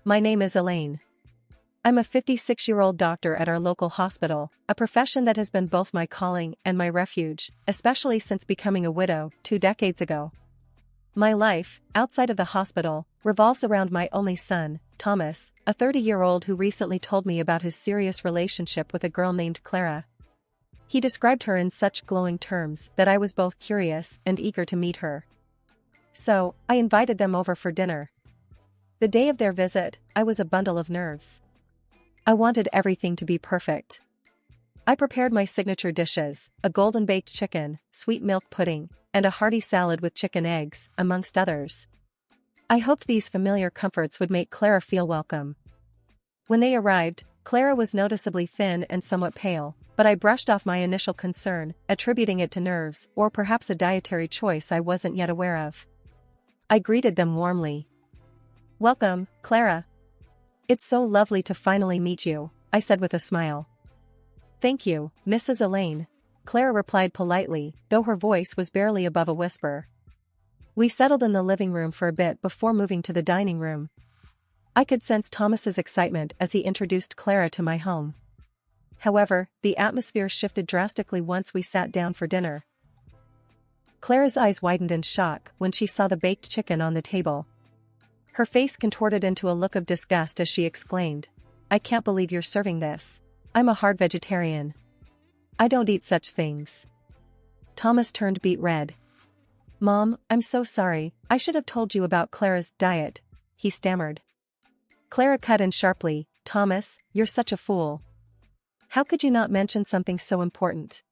My name is Elaine. I'm a 56-year-old doctor at our local hospital, a profession that has been both my calling and my refuge, especially since becoming a widow 2 decades ago. My life, outside of the hospital, revolves around my only son, Thomas, a 30-year-old who recently told me about his serious relationship with a girl named Clara. He described her in such glowing terms that I was both curious and eager to meet her. So, I invited them over for dinner. The day of their visit, I was a bundle of nerves. I wanted everything to be perfect. I prepared my signature dishes, a golden baked chicken, sweet milk pudding, and a hearty salad with chicken eggs, amongst others. I hoped these familiar comforts would make Clara feel welcome. When they arrived, Clara was noticeably thin and somewhat pale, but I brushed off my initial concern, attributing it to nerves or perhaps a dietary choice I wasn't yet aware of. I greeted them warmly. "Welcome, Clara. It's so lovely to finally meet you," I said with a smile. "Thank you, Mrs. Elaine," Clara replied politely, though her voice was barely above a whisper. We settled in the living room for a bit before moving to the dining room. I could sense Thomas's excitement as he introduced Clara to my home. However, the atmosphere shifted drastically once we sat down for dinner. Clara's eyes widened in shock when she saw the baked chicken on the table. Her face contorted into a look of disgust as she exclaimed, "I can't believe you're serving this. I'm a hard vegetarian. I don't eat such things." Thomas turned beet red. "Mom, I'm so sorry, I should have told you about Clara's diet," he stammered. Clara cut in sharply, "Thomas, you're such a fool. How could you not mention something so important?"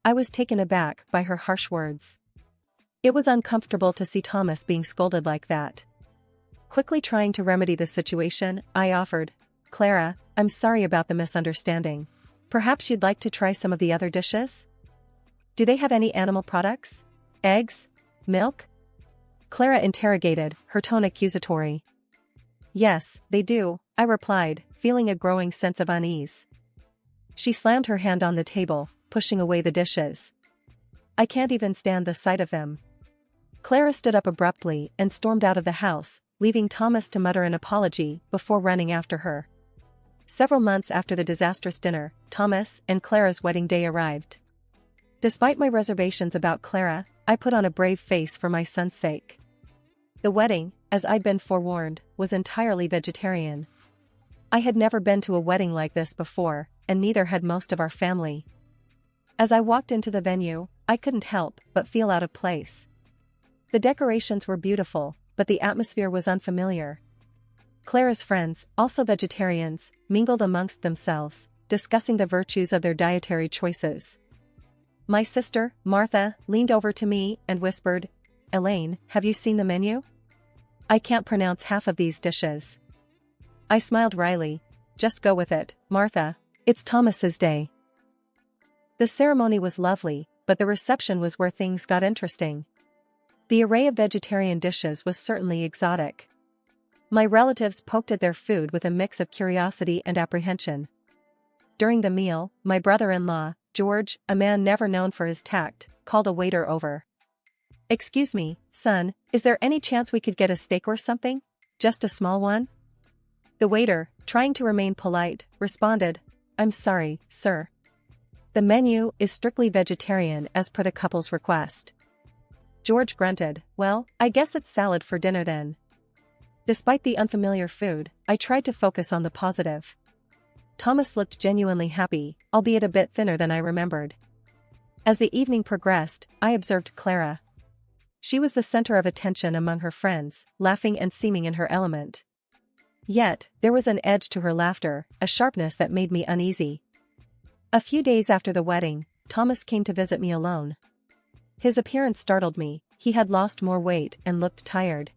I was taken aback by her harsh words. It was uncomfortable to see Thomas being scolded like that. Quickly trying to remedy the situation, I offered, "Clara, I'm sorry about the misunderstanding. Perhaps you'd like to try some of the other dishes? Do they have any animal products? Eggs? Milk?" Clara interrogated, her tone accusatory. "Yes, they do," I replied, feeling a growing sense of unease. She slammed her hand on the table, pushing away the dishes. "I can't even stand the sight of them." Clara stood up abruptly and stormed out of the house, leaving Thomas to mutter an apology before running after her. Several months after the disastrous dinner, Thomas and Clara's wedding day arrived. Despite my reservations about Clara, I put on a brave face for my son's sake. The wedding, as I'd been forewarned, was entirely vegetarian. I had never been to a wedding like this before, and neither had most of our family. As I walked into the venue, I couldn't help but feel out of place. The decorations were beautiful, but the atmosphere was unfamiliar. Clara's friends, also vegetarians, mingled amongst themselves, discussing the virtues of their dietary choices. My sister, Martha, leaned over to me and whispered, "Elaine, have you seen the menu? I can't pronounce half of these dishes." I smiled wryly. "Just go with it, Martha. It's Thomas's day." The ceremony was lovely, but the reception was where things got interesting. The array of vegetarian dishes was certainly exotic. My relatives poked at their food with a mix of curiosity and apprehension. During the meal, my brother-in-law, George, a man never known for his tact, called a waiter over. "Excuse me, son, is there any chance we could get a steak or something? Just a small one?" The waiter, trying to remain polite, responded, "I'm sorry, sir. The menu is strictly vegetarian as per the couple's request." George grunted, "Well, I guess it's salad for dinner then." Despite the unfamiliar food, I tried to focus on the positive. Thomas looked genuinely happy, albeit a bit thinner than I remembered. As the evening progressed, I observed Clara. She was the center of attention among her friends, laughing and seeming in her element. Yet, there was an edge to her laughter, a sharpness that made me uneasy. A few days after the wedding, Thomas came to visit me alone. His appearance startled me, he had lost more weight and looked tired.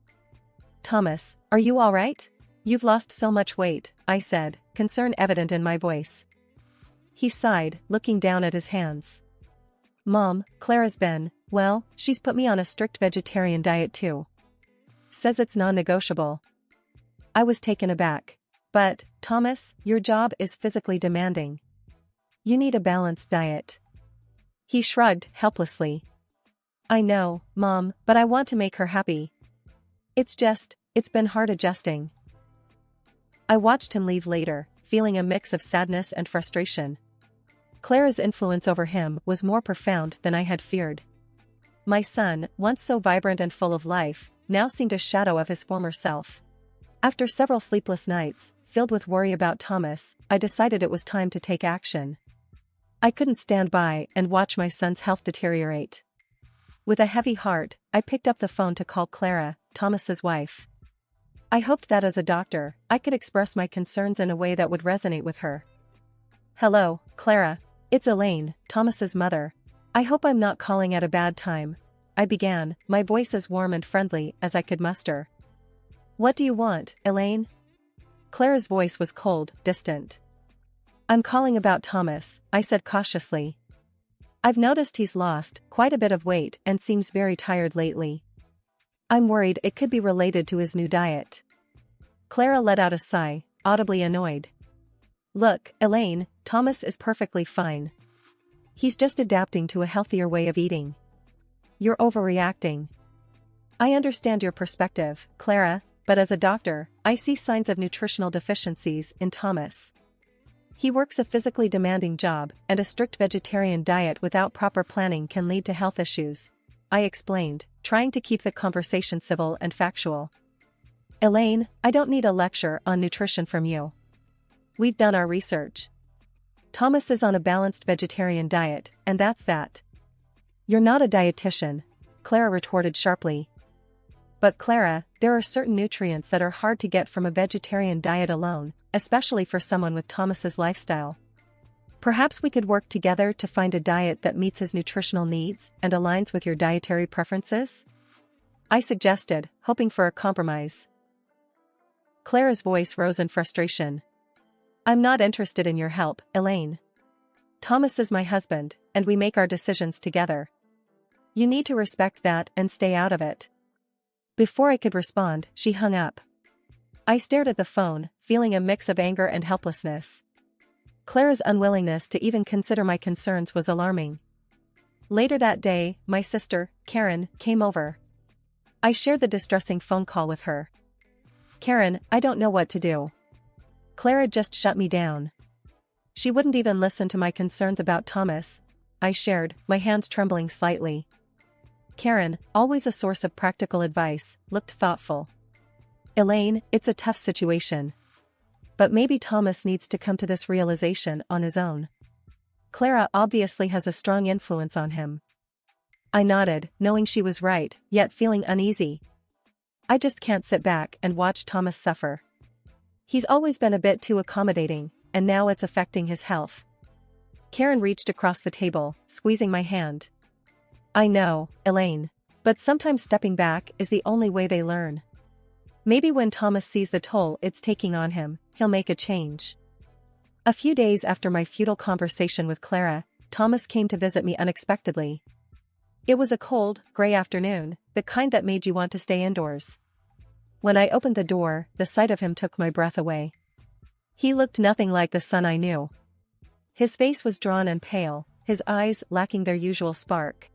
"Thomas, are you all right? You've lost so much weight," I said, concern evident in my voice. He sighed, looking down at his hands. "Mom, Clara's been, well, she's put me on a strict vegetarian diet too. Says it's non-negotiable." I was taken aback. "But, Thomas, your job is physically demanding. You need a balanced diet." He shrugged helplessly. "I know, Mom, but I want to make her happy. It's been hard adjusting." I watched him leave later, feeling a mix of sadness and frustration. Clara's influence over him was more profound than I had feared. My son, once so vibrant and full of life, now seemed a shadow of his former self. After several sleepless nights, filled with worry about Thomas, I decided it was time to take action. I couldn't stand by and watch my son's health deteriorate. With a heavy heart, I picked up the phone to call Clara, Thomas's wife. I hoped that as a doctor, I could express my concerns in a way that would resonate with her. "Hello, Clara. It's Elaine, Thomas's mother. I hope I'm not calling at a bad time," I began, my voice as warm and friendly as I could muster. "What do you want, Elaine?" Clara's voice was cold, distant. "I'm calling about Thomas," I said cautiously. "I've noticed he's lost quite a bit of weight and seems very tired lately. I'm worried it could be related to his new diet." Clara let out a sigh, audibly annoyed. "Look, Elaine, Thomas is perfectly fine. He's just adapting to a healthier way of eating. You're overreacting." "I understand your perspective, Clara, but as a doctor, I see signs of nutritional deficiencies in Thomas. He works a physically demanding job, and a strict vegetarian diet without proper planning can lead to health issues," I explained, trying to keep the conversation civil and factual. "Elaine, I don't need a lecture on nutrition from you. We've done our research. Thomas is on a balanced vegetarian diet, and that's that." "You're not a dietitian," Clara retorted sharply. "But Clara, there are certain nutrients that are hard to get from a vegetarian diet alone, especially for someone with Thomas's lifestyle. Perhaps we could work together to find a diet that meets his nutritional needs and aligns with your dietary preferences?" I suggested, hoping for a compromise. Clara's voice rose in frustration. "I'm not interested in your help, Elaine. Thomas is my husband, and we make our decisions together. You need to respect that and stay out of it." Before I could respond, she hung up. I stared at the phone, feeling a mix of anger and helplessness. Clara's unwillingness to even consider my concerns was alarming. Later that day, my sister, Karen, came over. I shared the distressing phone call with her. "Karen, I don't know what to do. Clara just shut me down. She wouldn't even listen to my concerns about Thomas," I shared, my hands trembling slightly. Karen, always a source of practical advice, looked thoughtful. "Elaine, it's a tough situation. But maybe Thomas needs to come to this realization on his own. Clara obviously has a strong influence on him." I nodded, knowing she was right, yet feeling uneasy. I just can't sit back and watch Thomas suffer. He's always been a bit too accommodating, and now it's affecting his health. Karen reached across the table, squeezing my hand. "I know, Elaine. But sometimes stepping back is the only way they learn. Maybe when Thomas sees the toll it's taking on him, he'll make a change." A few days after my futile conversation with Clara, Thomas came to visit me unexpectedly. It was a cold, gray afternoon, the kind that made you want to stay indoors. When I opened the door, the sight of him took my breath away. He looked nothing like the son I knew. His face was drawn and pale, his eyes lacking their usual spark.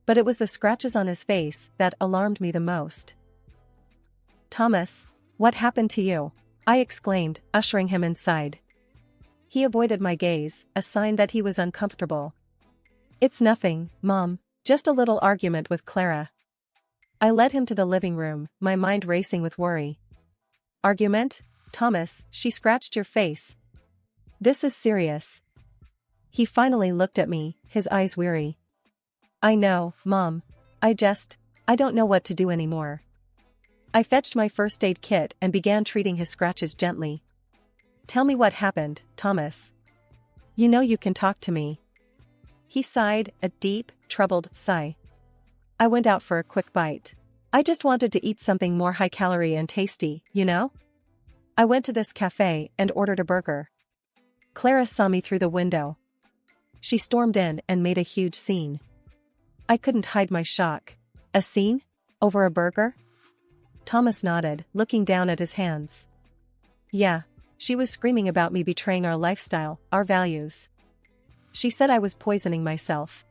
But it was the scratches on his face that alarmed me the most. "Thomas, what happened to you?" I exclaimed, ushering him inside. He avoided my gaze, a sign that he was uncomfortable. "It's nothing, Mom, just a little argument with Clara." I led him to the living room, my mind racing with worry. "Argument? Thomas, she scratched your face. This is serious." He finally looked at me, his eyes weary. "I know, Mom. I don't know what to do anymore." I fetched my first aid kit and began treating his scratches gently. "Tell me what happened, Thomas. You know you can talk to me." He sighed, a deep, troubled sigh. "I went out for a quick bite. I just wanted to eat something more high-calorie and tasty, you know? I went to this cafe and ordered a burger." Clara saw me through the window. She stormed in and made a huge scene. I couldn't hide my shock. "A scene? Over a burger?" Thomas nodded, looking down at his hands. "Yeah, she was screaming about me betraying our lifestyle, our values. She said I was poisoning myself.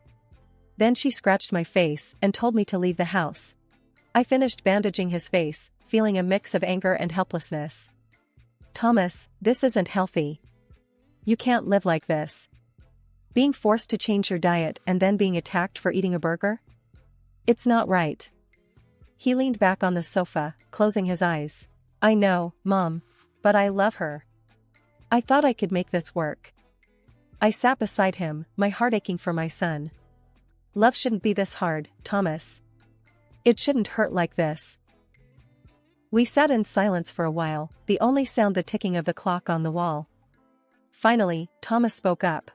Then she scratched my face and told me to leave the house." I finished bandaging his face, feeling a mix of anger and helplessness. Thomas, this isn't healthy. You can't live like this. Being forced to change your diet and then being attacked for eating a burger? It's not right. He leaned back on the sofa, closing his eyes. I know, Mom. But I love her. I thought I could make this work. I sat beside him, my heart aching for my son. Love shouldn't be this hard, Thomas. It shouldn't hurt like this. We sat in silence for a while, the only sound the ticking of the clock on the wall. Finally, Thomas spoke up.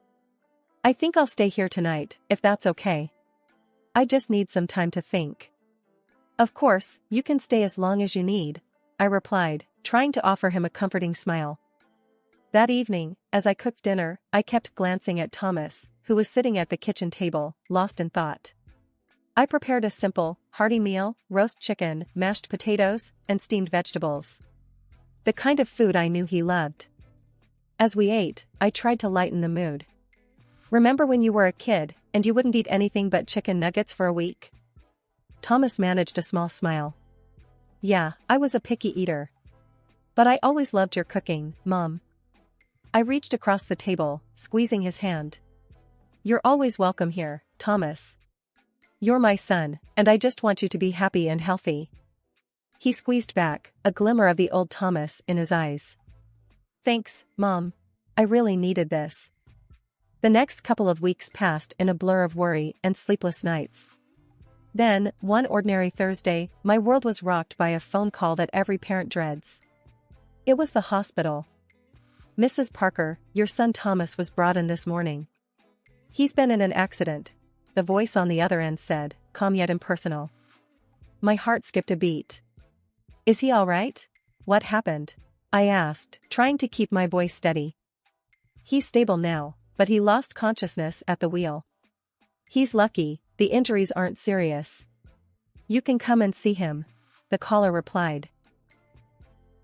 I think I'll stay here tonight, if that's okay. I just need some time to think. Of course, you can stay as long as you need, I replied, trying to offer him a comforting smile. That evening, as I cooked dinner, I kept glancing at Thomas, who was sitting at the kitchen table, lost in thought. I prepared a simple, hearty meal: roast chicken, mashed potatoes, and steamed vegetables. The kind of food I knew he loved. As we ate, I tried to lighten the mood. Remember when you were a kid, and you wouldn't eat anything but chicken nuggets for a week? Thomas managed a small smile. Yeah, I was a picky eater. But I always loved your cooking, Mom. I reached across the table, squeezing his hand. You're always welcome here, Thomas. You're my son, and I just want you to be happy and healthy. He squeezed back, a glimmer of the old Thomas in his eyes. Thanks, Mom. I really needed this. The next couple of weeks passed in a blur of worry and sleepless nights. Then, one ordinary Thursday, my world was rocked by a phone call that every parent dreads. It was the hospital. Mrs. Parker, your son Thomas was brought in this morning. He's been in an accident, the voice on the other end said, calm yet impersonal. My heart skipped a beat. Is he all right? What happened? I asked, trying to keep my voice steady. He's stable now, but he lost consciousness at the wheel. He's lucky, the injuries aren't serious. You can come and see him, the caller replied.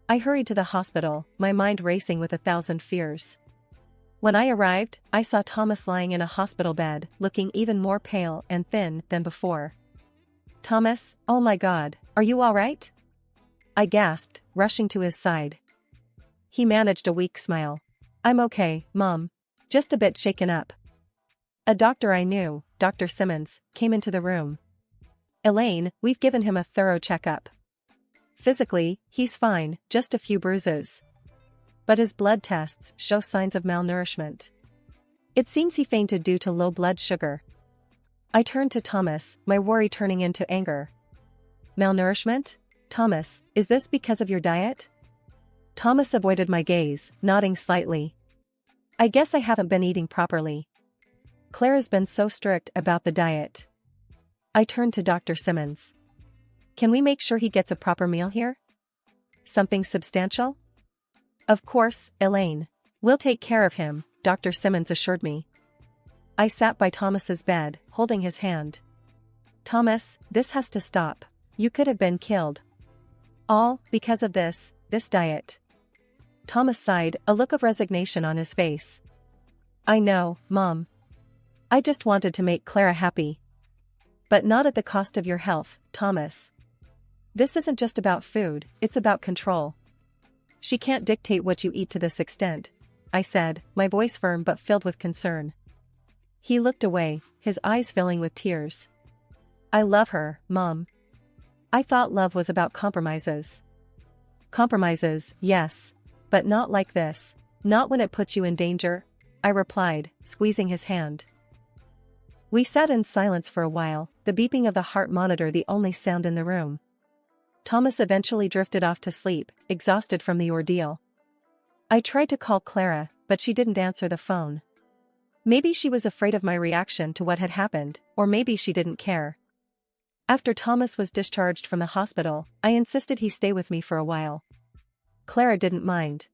I hurried to the hospital, my mind racing with 1,000 fears. When I arrived, I saw Thomas lying in a hospital bed, looking even more pale and thin than before. Thomas, oh my God, are you all right? I gasped, rushing to his side. He managed a weak smile. I'm okay, Mom. Just a bit shaken up. A doctor I knew, Dr. Simmons, came into the room. Elaine, we've given him a thorough checkup. Physically, he's fine, just a few bruises. But his blood tests show signs of malnourishment. It seems he fainted due to low blood sugar. I turned to Thomas, my worry turning into anger. Malnourishment? Thomas, is this because of your diet? Thomas avoided my gaze, nodding slightly. I guess I haven't been eating properly. Clara's been so strict about the diet. I turned to Dr. Simmons. Can we make sure he gets a proper meal here? Something substantial? Of course, Elaine. We'll take care of him, Dr. Simmons assured me. I sat by Thomas's bed, holding his hand. Thomas, this has to stop. You could have been killed. All because of this diet. Thomas sighed, a look of resignation on his face. I know, Mom. I just wanted to make Clara happy. But not at the cost of your health, Thomas. This isn't just about food, it's about control. She can't dictate what you eat to this extent, I said, my voice firm but filled with concern. He looked away, his eyes filling with tears. I love her, Mom. I thought love was about compromises. Compromises, yes. But not like this. Not when it puts you in danger, I replied, squeezing his hand. We sat in silence for a while, the beeping of the heart monitor the only sound in the room. Thomas eventually drifted off to sleep, exhausted from the ordeal. I tried to call Clara, but she didn't answer the phone. Maybe she was afraid of my reaction to what had happened, or maybe she didn't care. After Thomas was discharged from the hospital, I insisted he stay with me for a while. Clara didn't mind.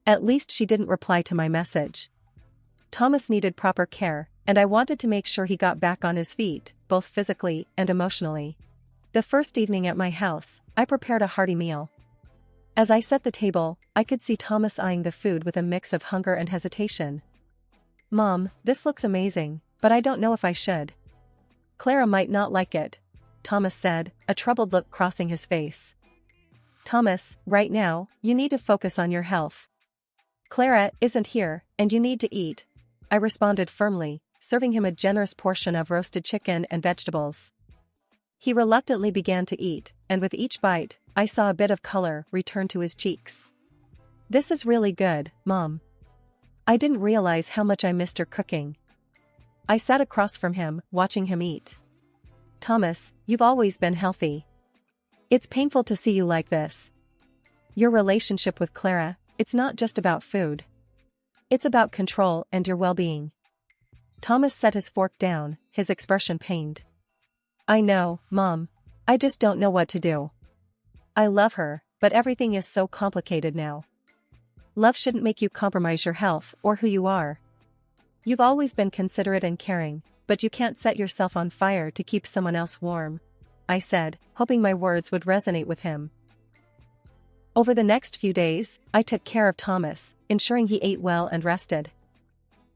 At least she didn't reply to my message. Thomas needed proper care, and I wanted to make sure he got back on his feet, both physically and emotionally. The first evening at my house, I prepared a hearty meal. As I set the table, I could see Thomas eyeing the food with a mix of hunger and hesitation. Mom, this looks amazing, but I don't know if I should. Clara might not like it, Thomas said, a troubled look crossing his face. Thomas, right now, you need to focus on your health. Clara isn't here, and you need to eat. I responded firmly, serving him a generous portion of roasted chicken and vegetables. He reluctantly began to eat, and with each bite, I saw a bit of color return to his cheeks. This is really good, Mom. I didn't realize how much I missed your cooking. I sat across from him, watching him eat. Thomas, you've always been healthy. It's painful to see you like this. Your relationship with Clara, it's not just about food. It's about control and your well-being. Thomas set his fork down, his expression pained. I know, Mom. I just don't know what to do. I love her, but everything is so complicated now. Love shouldn't make you compromise your health or who you are. You've always been considerate and caring, but you can't set yourself on fire to keep someone else warm, I said, hoping my words would resonate with him. Over the next few days, I took care of Thomas, ensuring he ate well and rested.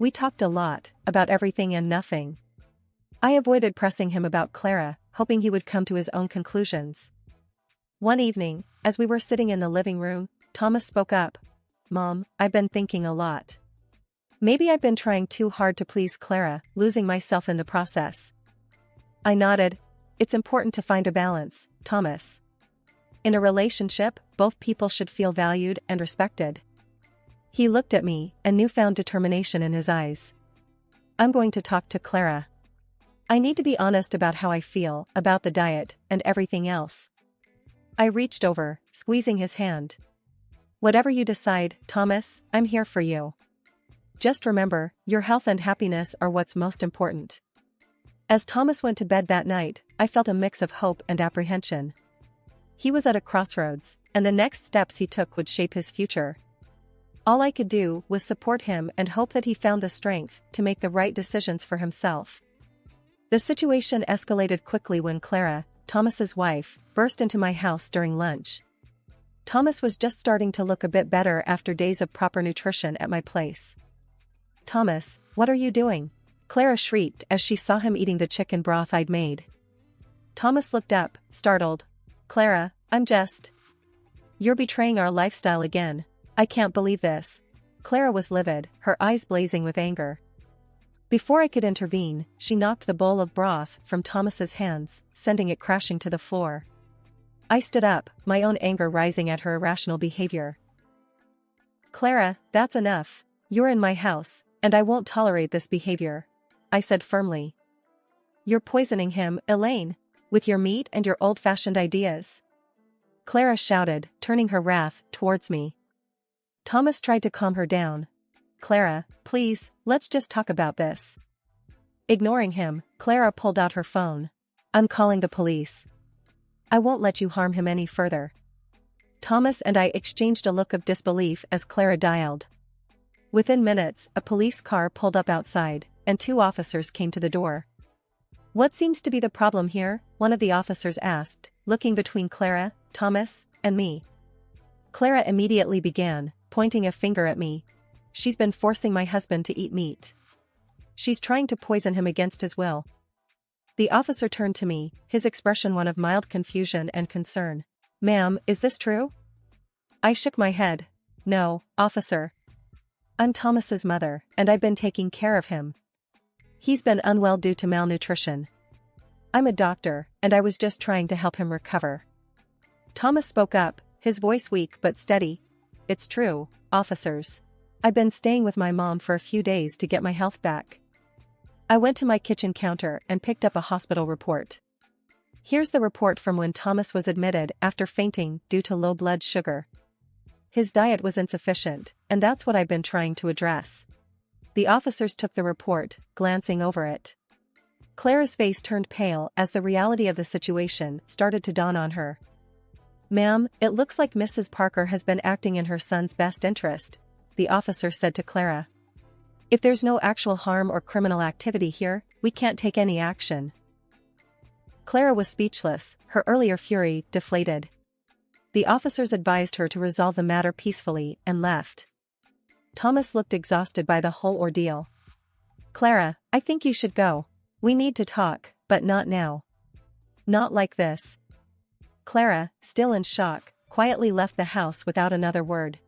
We talked a lot, about everything and nothing. I avoided pressing him about Clara, hoping he would come to his own conclusions. One evening, as we were sitting in the living room, Thomas spoke up. Mom, I've been thinking a lot. Maybe I've been trying too hard to please Clara, losing myself in the process. I nodded. It's important to find a balance, Thomas. In a relationship, both people should feel valued and respected. He looked at me, a newfound determination in his eyes. I'm going to talk to Clara. I need to be honest about how I feel, about the diet, and everything else. I reached over, squeezing his hand. Whatever you decide, Thomas, I'm here for you. Just remember, your health and happiness are what's most important. As Thomas went to bed that night, I felt a mix of hope and apprehension. He was at a crossroads, and the next steps he took would shape his future. All I could do was support him and hope that he found the strength to make the right decisions for himself. The situation escalated quickly when Clara, Thomas's wife, burst into my house during lunch. Thomas was just starting to look a bit better after days of proper nutrition at my place. Thomas, what are you doing? Clara shrieked as she saw him eating the chicken broth I'd made. Thomas looked up, startled. Clara, I'm just... You're betraying our lifestyle again. I can't believe this. Clara was livid, her eyes blazing with anger. Before I could intervene, she knocked the bowl of broth from Thomas's hands, sending it crashing to the floor. I stood up, my own anger rising at her irrational behavior. Clara, that's enough. You're in my house, and I won't tolerate this behavior, I said firmly. You're poisoning him, Elaine, with your meat and your old-fashioned ideas. Clara shouted, turning her wrath towards me. Thomas tried to calm her down. Clara, please, let's just talk about this. Ignoring him, Clara pulled out her phone. I'm calling the police. I won't let you harm him any further. Thomas and I exchanged a look of disbelief as Clara dialed. Within minutes, a police car pulled up outside, and 2 officers came to the door. What seems to be the problem here? One of the officers asked, looking between Clara, Thomas, and me. Clara immediately began, pointing a finger at me. She's been forcing my husband to eat meat. She's trying to poison him against his will. The officer turned to me, his expression one of mild confusion and concern. Ma'am, is this true? I shook my head. No, officer. I'm Thomas's mother, and I've been taking care of him. He's been unwell due to malnutrition. I'm a doctor, and I was just trying to help him recover. Thomas spoke up, his voice weak but steady. It's true, officers. I've been staying with my mom for a few days to get my health back. I went to my kitchen counter and picked up a hospital report. Here's the report from when Thomas was admitted after fainting due to low blood sugar. His diet was insufficient, and that's what I've been trying to address. The officers took the report, glancing over it. Clara's face turned pale as the reality of the situation started to dawn on her. Ma'am, it looks like Mrs. Parker has been acting in her son's best interest, the officer said to Clara. If there's no actual harm or criminal activity here, we can't take any action. Clara was speechless, her earlier fury deflated. The officers advised her to resolve the matter peacefully and left. Thomas looked exhausted by the whole ordeal. Clara, I think you should go. We need to talk, but not now. Not like this. Clara, still in shock, quietly left the house without another word.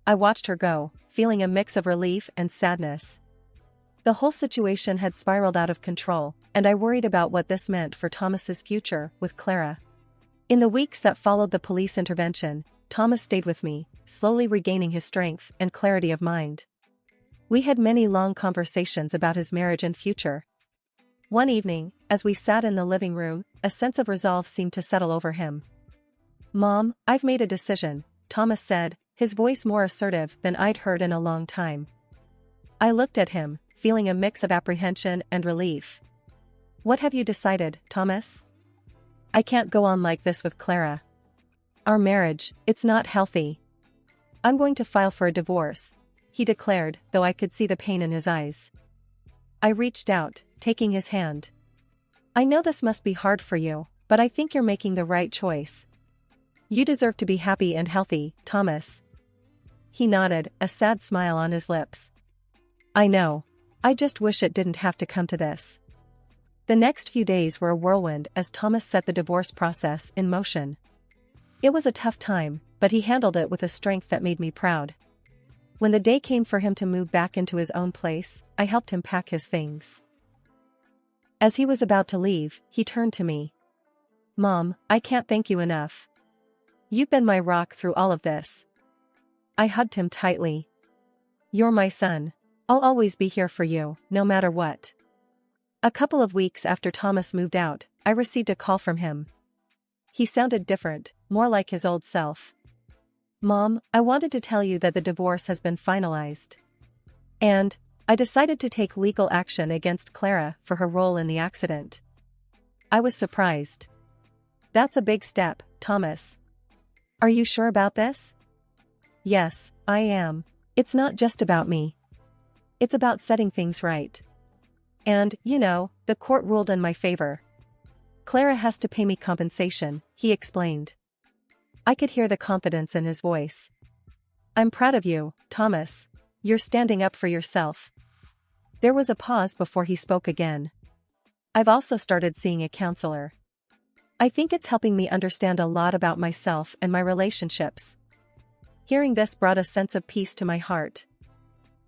I watched her go, feeling a mix of relief and sadness. The whole situation had spiraled out of control, and I worried about what this meant for Thomas's future with Clara. In the weeks that followed the police intervention, Thomas stayed with me, slowly regaining his strength and clarity of mind. We had many long conversations about his marriage and future. One evening, as we sat in the living room, a sense of resolve seemed to settle over him. "Mom, I've made a decision," Thomas said, his voice more assertive than I'd heard in a long time. I looked at him, feeling a mix of apprehension and relief. "What have you decided, Thomas?" "I can't go on like this with Clara. Our marriage, it's not healthy. I'm going to file for a divorce," he declared, though I could see the pain in his eyes. I reached out, taking his hand. "I know this must be hard for you, but I think you're making the right choice. You deserve to be happy and healthy, Thomas." He nodded, a sad smile on his lips. "I know. I just wish it didn't have to come to this." The next few days were a whirlwind as Thomas set the divorce process in motion. It was a tough time, but he handled it with a strength that made me proud. When the day came for him to move back into his own place, I helped him pack his things. As he was about to leave, he turned to me. "Mom, I can't thank you enough. You've been my rock through all of this." I hugged him tightly. "You're my son. I'll always be here for you, no matter what." A couple of weeks after Thomas moved out, I received a call from him. He sounded different, more like his old self. "Mom, I wanted to tell you that the divorce has been finalized. And I decided to take legal action against Clara for her role in the accident." I was surprised. "That's a big step, Thomas. Are you sure about this?" "Yes, I am. It's not just about me. It's about setting things right. And, the court ruled in my favor. Clara has to pay me compensation," he explained. I could hear the confidence in his voice. "I'm proud of you, Thomas. You're standing up for yourself." There was a pause before he spoke again. "I've also started seeing a counselor. I think it's helping me understand a lot about myself and my relationships." Hearing this brought a sense of peace to my heart.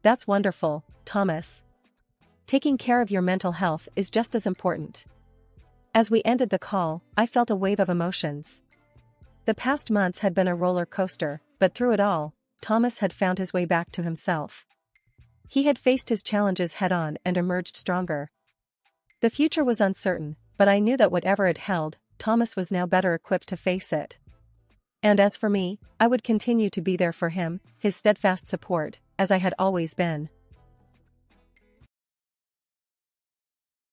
"That's wonderful, Thomas. Taking care of your mental health is just as important." As we ended the call, I felt a wave of emotions. The past months had been a roller coaster, but through it all, Thomas had found his way back to himself. He had faced his challenges head-on and emerged stronger. The future was uncertain, but I knew that whatever it held, Thomas was now better equipped to face it. And as for me, I would continue to be there for him, his steadfast support, as I had always been.